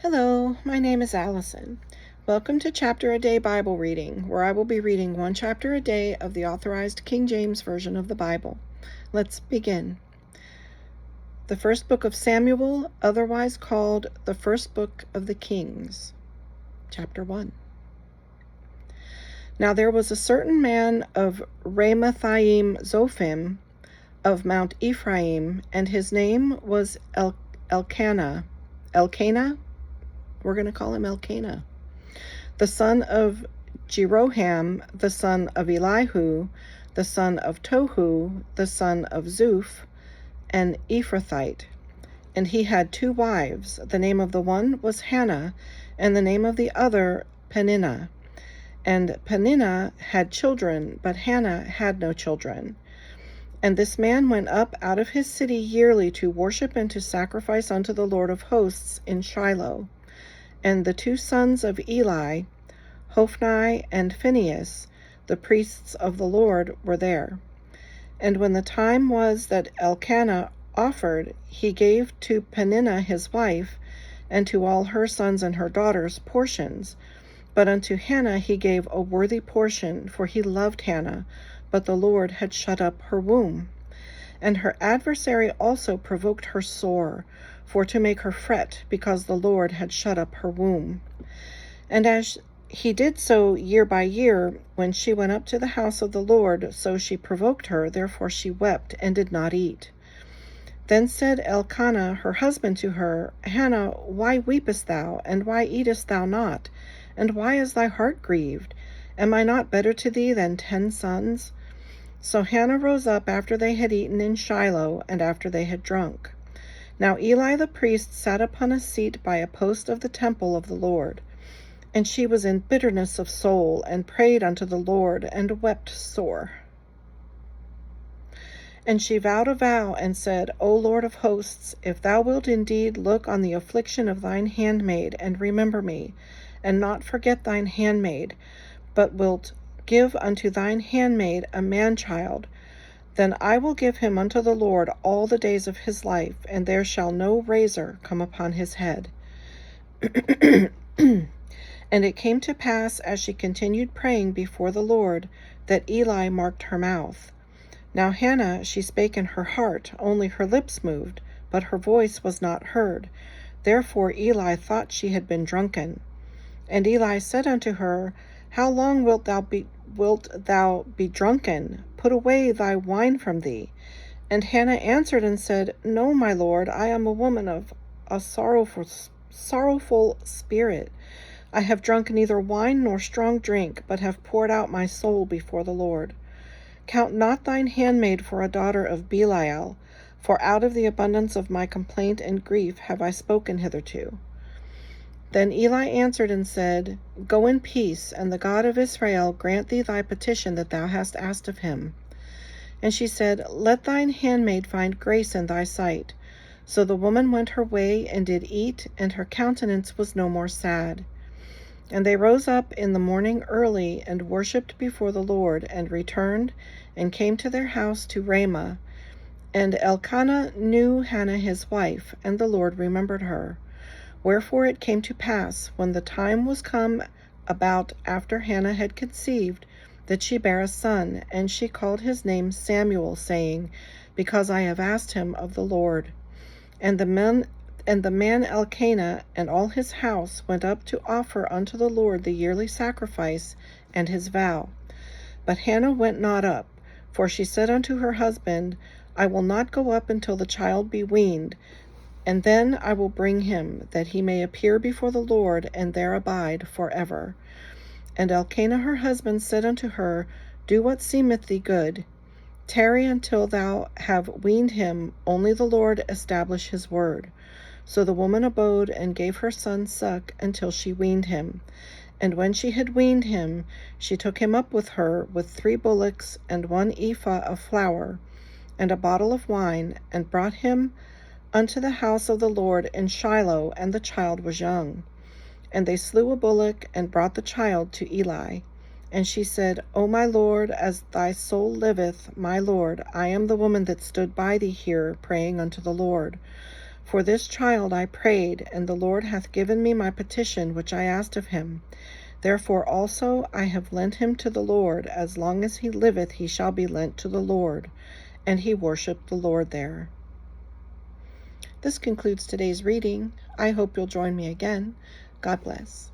Hello, my name is Allison. Welcome to Chapter a Day Bible Reading, where I will be reading one chapter a day of the Authorized King James Version of the Bible. Let's begin. The first book of Samuel, otherwise called the first book of the Kings. Chapter 1. Now there was a certain man of Ramathaim Zophim of Mount Ephraim, and his name was Elkanah. We're going to call him Elkanah, the son of Jeroham, the son of Elihu, the son of Tohu, the son of Zuph, an Ephrathite. And he had 2 wives. The name of the one was Hannah, and the name of the other Peninnah. And Peninnah had children, but Hannah had no children. And this man went up out of his city yearly to worship and to sacrifice unto the Lord of hosts in Shiloh. And the 2 sons of Eli, Hophni and Phinehas, the priests of the Lord, were there. And when the time was that Elkanah offered, he gave to Peninnah his wife, and to all her sons and her daughters portions. But unto Hannah he gave a worthy portion, for he loved Hannah, but the Lord had shut up her womb. And her adversary also provoked her sore, for to make her fret, because the Lord had shut up her womb. And as he did so year by year, when she went up to the house of the Lord, so she provoked her, therefore she wept and did not eat. Then said Elkanah her husband to her, Hannah, why weepest thou, and why eatest thou not? And why is thy heart grieved? Am I not better to thee than 10 sons? So Hannah rose up after they had eaten in Shiloh, and after they had drunk. Now Eli the priest sat upon a seat by a post of the temple of the Lord. And she was in bitterness of soul, and prayed unto the Lord, and wept sore. And she vowed a vow, and said, O Lord of hosts, if thou wilt indeed look on the affliction of thine handmaid, and remember me, and not forget thine handmaid, but wilt give unto thine handmaid a man-child, then I will give him unto the Lord all the days of his life, and there shall no razor come upon his head. And it came to pass, as she continued praying before the Lord, that Eli marked her mouth. Now Hannah, she spake in her heart, only her lips moved, but her voice was not heard. Therefore Eli thought she had been drunken. And Eli said unto her, How long wilt thou be drunken? Put away thy wine from thee. And Hannah answered and said, No, my lord, I am a woman of a sorrowful spirit. I have drunk neither wine nor strong drink, but have poured out my soul before the Lord. Count not thine handmaid for a daughter of Belial, for out of the abundance of my complaint and grief have I spoken hitherto. Then Eli answered and said, Go in peace, and the God of Israel grant thee thy petition that thou hast asked of him. And she said, Let thine handmaid find grace in thy sight. So the woman went her way, and did eat, and her countenance was no more sad. And they rose up in the morning early, and worshipped before the Lord, and returned, and came to their house to Ramah. And Elkanah knew Hannah his wife, and the Lord remembered her. Wherefore it came to pass, when the time was come about after Hannah had conceived, that she bare a son, and she called his name Samuel, saying, Because I have asked him of the Lord. And the man Elkanah and all his house went up to offer unto the Lord the yearly sacrifice and his vow. But Hannah went not up, for she said unto her husband, I will not go up until the child be weaned, and then I will bring him, that he may appear before the Lord, and there abide forever. And Elkanah her husband said unto her, Do what seemeth thee good. Tarry until thou have weaned him, only the Lord establish his word. So the woman abode, and gave her son suck until she weaned him. And when she had weaned him, she took him up with her, with 3 bullocks, and 1 ephah of flour, and a bottle of wine, and brought him unto the house of the Lord in Shiloh, and the child was young. And they slew a bullock, and brought the child to Eli. And she said, O my Lord, as thy soul liveth, my Lord, I am the woman that stood by thee here, praying unto the Lord. For this child I prayed, and the Lord hath given me my petition which I asked of him. Therefore also I have lent him to the Lord. As long as he liveth he shall be lent to the Lord. And he worshipped the Lord there. This concludes today's reading. I hope you'll join me again. God bless.